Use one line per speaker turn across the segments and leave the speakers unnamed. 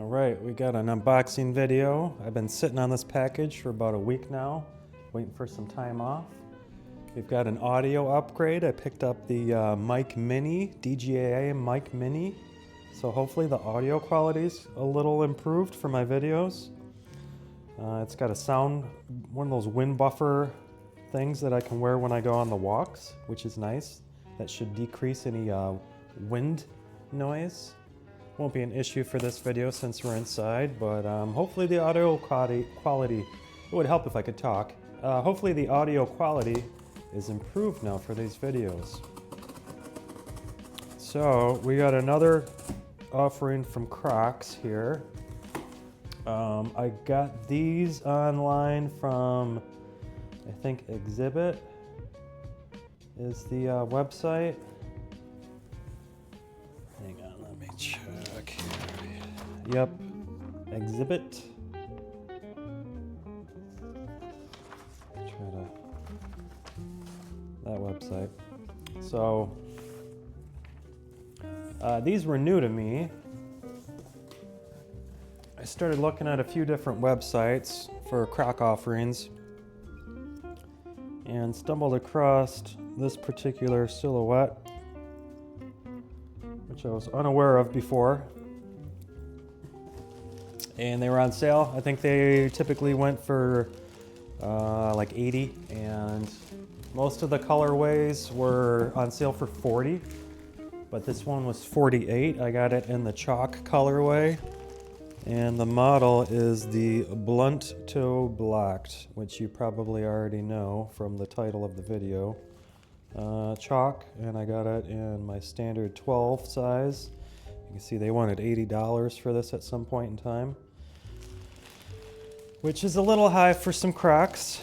All right, we got an unboxing video. I've been sitting on this package for about a week now, waiting for some time off. We've got an audio upgrade. I picked up the Mic Mini, DJI Mic Mini. So hopefully the audio quality's a little improved for my videos. It's got a sound, one of those wind buffer things that I can wear when I go on the walks, which is nice. That should decrease any wind noise. Won't be an issue for this video since we're inside, but hopefully the audio quality, it would help if I could talk. Hopefully the audio quality is improved now for these videos. So we got another offering from Crocs here. I got these online from, I think Exhibit is the website. Hang on, let me check here. Yep, Exhibit. That website. So these were new to me. I started looking at a few different websites for Croc offerings and stumbled across this particular silhouette, which I was unaware of before. And they were on sale. I think they typically went for like 80, and most of the colorways were on sale for 40, but this one was 48. I got it in the chalk colorway, and the model is the Blunt Toe Crocs, which you probably already know from the title of the video. Chalk, and I got it in my standard 12 size. You can see they wanted $80 for this at some point in time, which is a little high for some Crocs,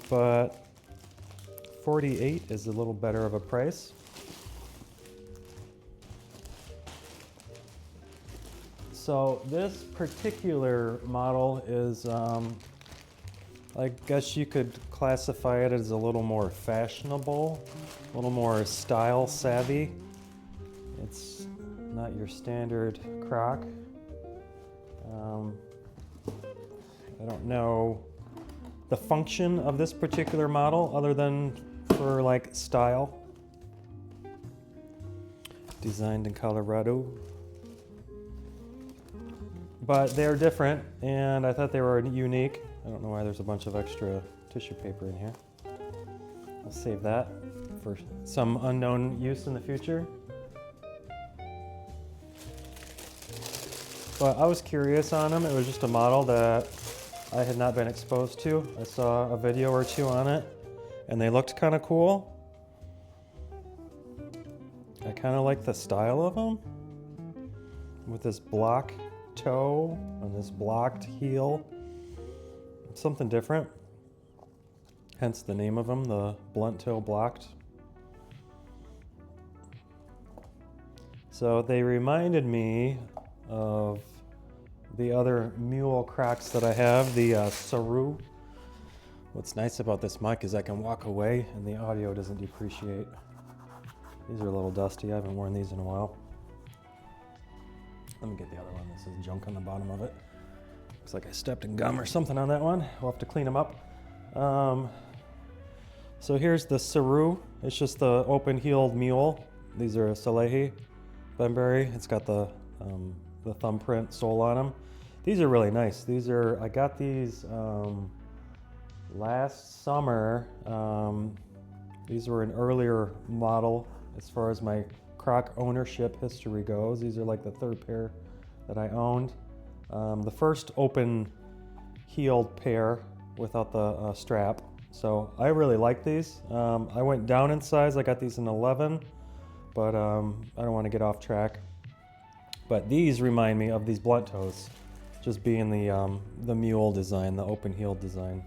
but 48 is a little better of a price. So this particular model is, I guess you could classify it as a little more fashionable, a little more style savvy. It's not your standard Croc. I don't know the function of this particular model other than for like style. Designed in Colorado. But they're different, and I thought they were unique. I don't know why there's a bunch of extra tissue paper in here. I'll save that for some unknown use in the future. But I was curious on them. It was just a model that I had not been exposed to. I saw a video or two on it, and they looked kind of cool. I kind of like the style of them, with this block toe and this blocked heel. Something different. Hence the name of them, the Blunt Toe Blocked. So they reminded me of the other mule Crocs that I have, the Saru. What's nice about this mic is I can walk away and the audio doesn't depreciate. These are a little dusty. I haven't worn these in a while. Let me get the other one. This is junk on the bottom of it. Looks like I stepped in gum or something on that one. We'll have to clean them up. So here's the Saru. It's just the open-heeled mule. These are a Salehi Benberry. It's got the thumbprint sole on them. These are really nice. These are, I got these last summer. These were an earlier model as far as my Croc ownership history goes. These are like the third pair that I owned. The first open-heeled pair without the strap. So I really like these. I went down in size. I got these in 11, but I don't want to get off track. But these remind me of these blunt toes, just being the mule design, the open-heeled design.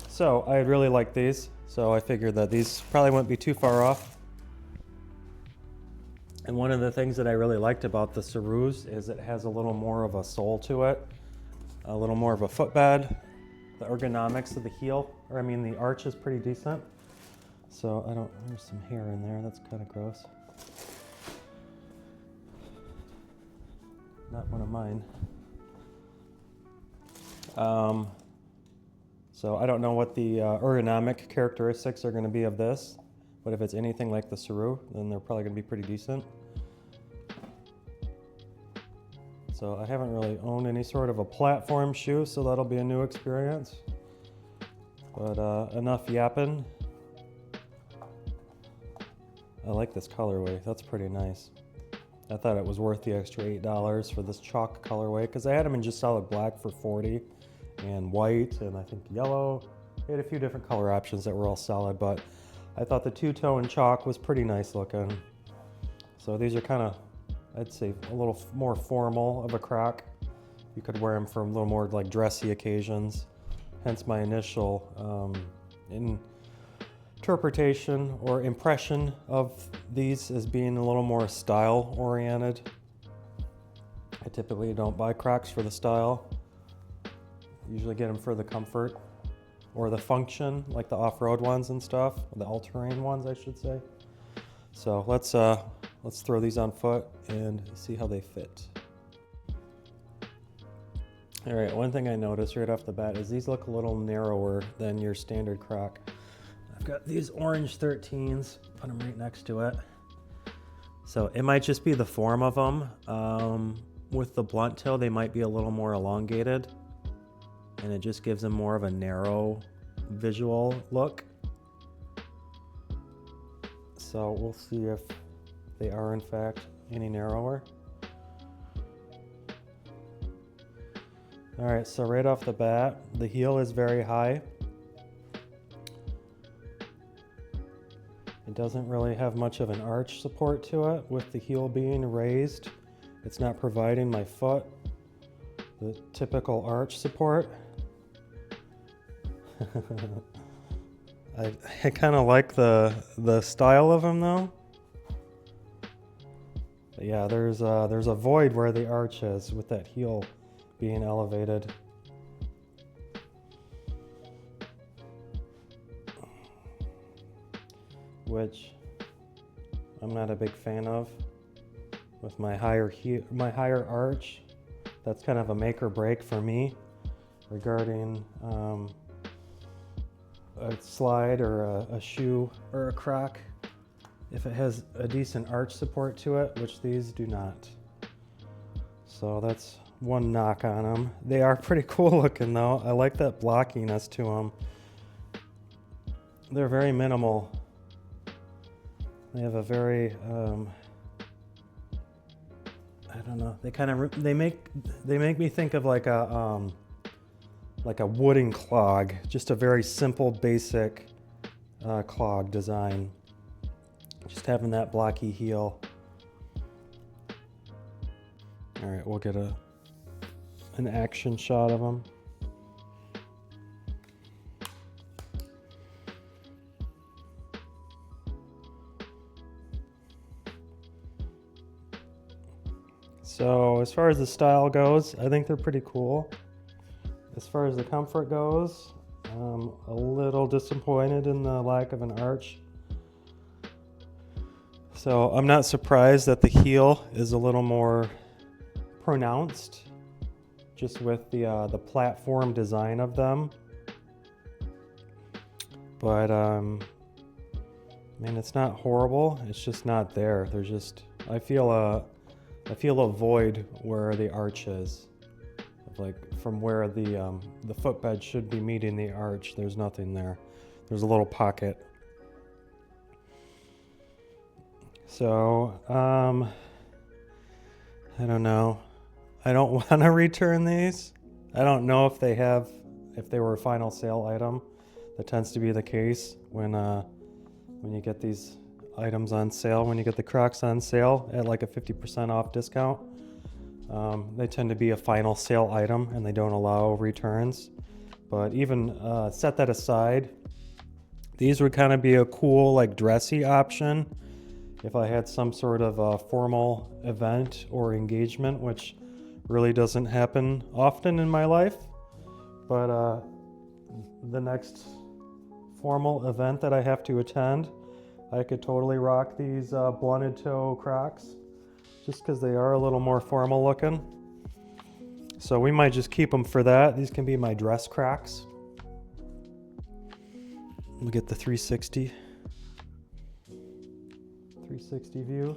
So I really like these. So I figured that these probably wouldn't be too far off. And one of the things that I really liked about the Sarus is it has a little more of a sole to it, a little more of a footbed. The ergonomics of the heel, or I mean the arch is pretty decent. So I don't, there's some hair in there, that's kind of gross. not one of mine. So I don't know what the ergonomic characteristics are going to be of this, but if it's anything like the Saru, then they're probably going to be pretty decent. So I haven't really owned any sort of a platform shoe, so that'll be a new experience. But enough yapping. I like this colorway, that's pretty nice. I thought it was worth the extra $8 for this chalk colorway, because I had them in just solid black for $40, and white, and I think yellow. They had a few different color options that were all solid, but I thought the two-tone chalk was pretty nice looking. So these are kind of, I'd say, a little more formal of a Croc. You could wear them for a little more like dressy occasions. Hence my initial interpretation or impression of these as being a little more style oriented. I typically don't buy Crocs for the style. Usually get them for the comfort or the function, like the off-road ones and stuff, the all-terrain ones, I should say. So let's throw these on foot and see how they fit. All right, one thing I noticed right off the bat is these look a little narrower than your standard Croc. I've got these orange 13s, put them right next to it. So it might just be the form of them. With the blunt toe, they might be a little more elongated, and it just gives them more of a narrow visual look. So we'll see if they are in fact any narrower. All right, so right off the bat, the heel is very high. It doesn't really have much of an arch support to it. With the heel being raised, it's not providing my foot the typical arch support. I kind of like the style of them though. But yeah, there's a void where the arch is with that heel being elevated. Which I'm not a big fan of. With my higher arch, that's kind of a make or break for me regarding a slide or a shoe or a Croc. If it has a decent arch support to it, which these do not. So that's one knock on them. They are pretty cool looking though. I like that blockiness to them. They're very minimal. They have a very, I don't know. They kind of they make me think of like a wooden clog, just a very simple, basic clog design. Just having that blocky heel. All right, we'll get an action shot of them. So as far as the style goes, I think they're pretty cool. As far as the comfort goes, I'm a little disappointed in the lack of an arch. So I'm not surprised that the heel is a little more pronounced, just with the platform design of them. But I mean, it's not horrible. It's just not there. There's just I feel a void where the arch is, like from where the footbed should be meeting the arch. There's nothing there. There's a little pocket. So I don't know. I don't want to return these. I don't know if they were a final sale item. That tends to be the case when you get these items on sale, when you get the Crocs on sale at like a 50% off discount. They tend to be a final sale item and they don't allow returns. But even set that aside, these would kind of be a cool like dressy option if I had some sort of a formal event or engagement, which really doesn't happen often in my life. But the next formal event that I have to attend, I could totally rock these Blunt Toe Crocs just because they are a little more formal looking. So we might just keep them for that. These can be my dress Crocs. We'll get the 360 view.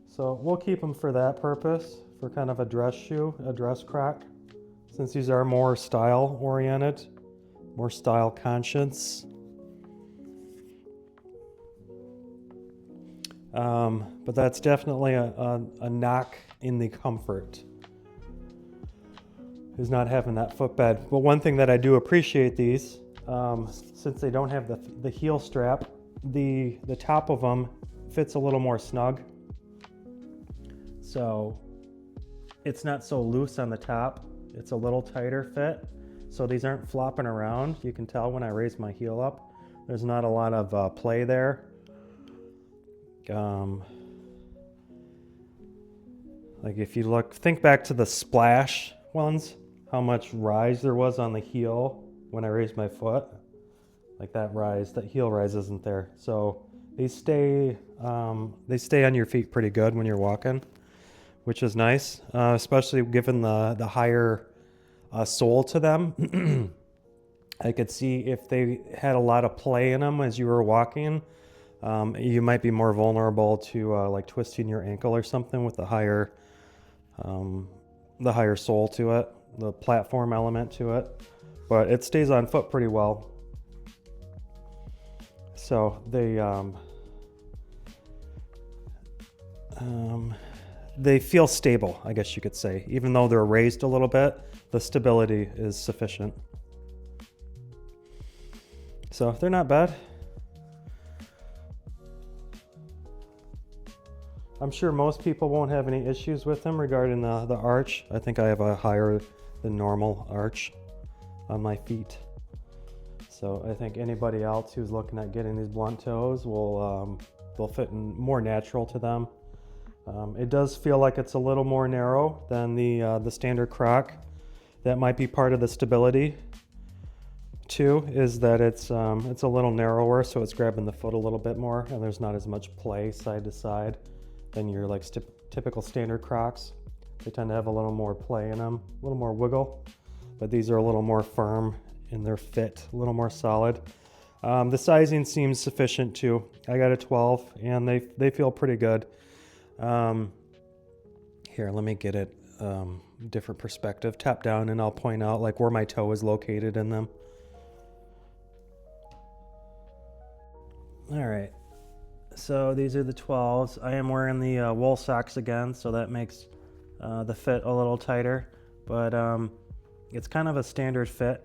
So we'll keep them for that purpose, for kind of a dress shoe, a dress Croc, since these are more style oriented, more style conscious. But that's definitely a knock in the comfort, is not having that footbed. But one thing that I do appreciate these, since they don't have the heel strap, the top of them fits a little more snug. So it's not so loose on the top. It's a little tighter fit. So these aren't flopping around. You can tell when I raise my heel up, there's not a lot of play there. Like if you think back to the Splash ones, how much rise there was on the heel when I raised my foot. Like that heel rise isn't there. So they stay on your feet pretty good when you're walking, which is nice, especially given the higher sole to them. I could see if they had a lot of play in them as you were walking, you might be more vulnerable to like twisting your ankle or something with the higher sole to it, the platform element to it. But it stays on foot pretty well. So they feel stable, I guess you could say. Even though they're raised a little bit, the stability is sufficient. So they're not bad. I'm sure most people won't have any issues with them regarding the arch. I think I have a higher than normal arch on my feet. So I think anybody else who's looking at getting these blunt toes they'll fit in more natural to them. It does feel like it's a little more narrow than the standard Croc. That might be part of the stability too, is that it's a little narrower, so it's grabbing the foot a little bit more, and there's not as much play side to side than your like typical standard Crocs. They tend to have a little more play in them, a little more wiggle, but these are a little more firm in their fit, a little more solid. The sizing seems sufficient too. I got a 12 and they feel pretty good. Here, let me get it different perspective, top down, and I'll point out like where my toe is located in them. All right, so these are the 12s. I am wearing the wool socks again, so that makes the fit a little tighter, but it's kind of a standard fit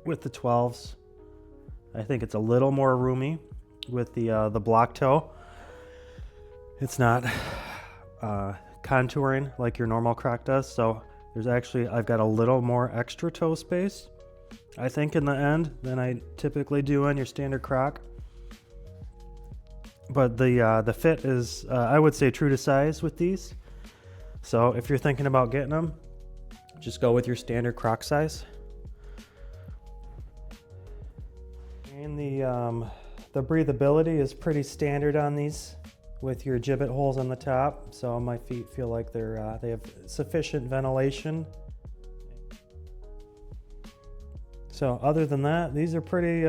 with the 12s. I think it's a little more roomy with the block toe. It's not contouring like your normal Croc does, so I've got a little more extra toe space, I think, in the end than I typically do on your standard Croc. But the fit is, I would say, true to size with these. So if you're thinking about getting them, just go with your standard Croc size. And the breathability is pretty standard on these, with your gibbet holes on the top, so my feet feel like they have sufficient ventilation. So other than that, these are pretty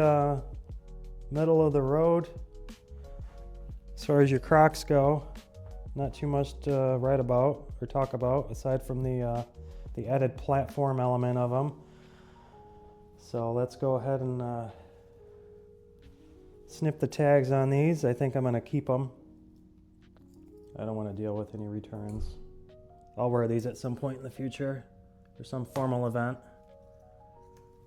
middle of the road as far as your Crocs go. Not too much to write about or talk about aside from the added platform element of them. So let's go ahead and snip the tags on these. I think I'm going to keep them. I don't want to deal with any returns. I'll wear these at some point in the future for some formal event.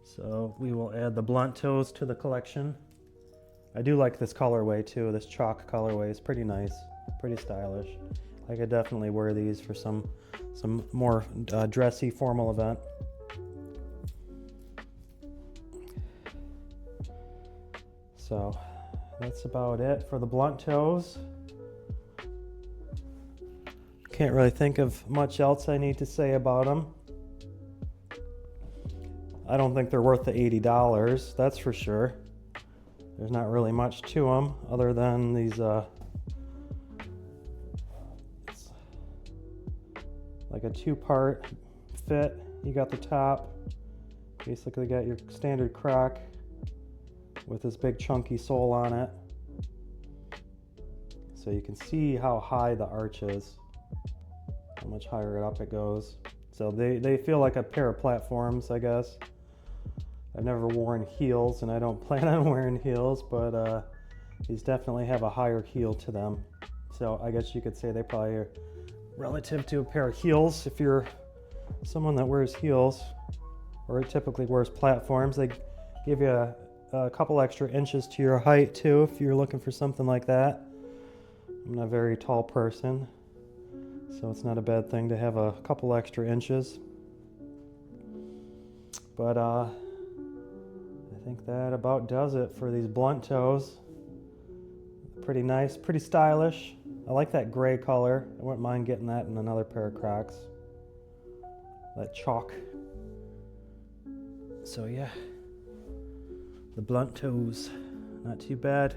So we will add the blunt toes to the collection. I do like this colorway too. This chalk colorway is pretty nice, pretty stylish. I could definitely wear these for some more dressy formal event. So that's about it for the blunt toes. Can't really think of much else I need to say about them. I don't think they're worth the $80, that's for sure. There's not really much to them other than these like a two-part fit. You got the top, basically got your standard Croc with this big chunky sole on it. So you can see how high the arch is, how much higher up it goes. So they feel like a pair of platforms, I guess. I've never worn heels, and I don't plan on wearing heels, but these definitely have a higher heel to them. So I guess you could say they probably are relative to a pair of heels. If you're someone that wears heels, or typically wears platforms, they give you a couple extra inches to your height too, if you're looking for something like that. I'm not a very tall person, so it's not a bad thing to have a couple extra inches. But I think that about does it for these blunt toes. Pretty nice, pretty stylish. I like that gray color. I wouldn't mind getting that in another pair of Crocs. That chalk. So yeah, the blunt toes, not too bad.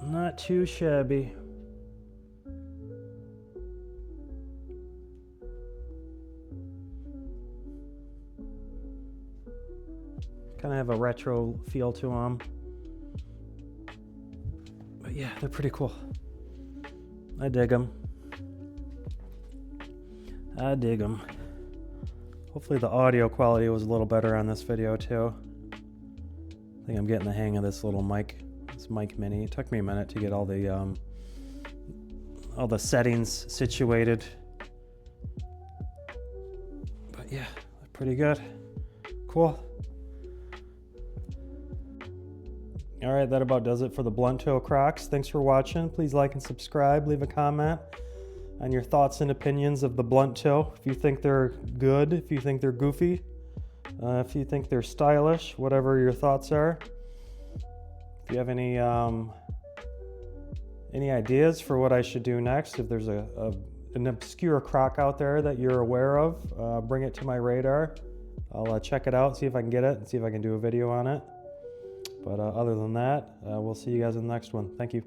Not too shabby. Kind of have a retro feel to them. But yeah, they're pretty cool. I dig them. I dig them. Hopefully the audio quality was a little better on this video too. I think I'm getting the hang of this little mic. This mic mini. It took me a minute to get all the settings situated. But yeah, pretty good. Cool. All right, that about does it for the Blunt Toe Crocs. Thanks for watching. Please like and subscribe. Leave a comment on your thoughts and opinions of the Blunt Toe. If you think they're good, if you think they're goofy, if you think they're stylish, whatever your thoughts are. If you have any ideas for what I should do next, if there's an obscure Croc out there that you're aware of, bring it to my radar. I'll check it out, see if I can get it, and see if I can do a video on it. But other than that, we'll see you guys in the next one. Thank you.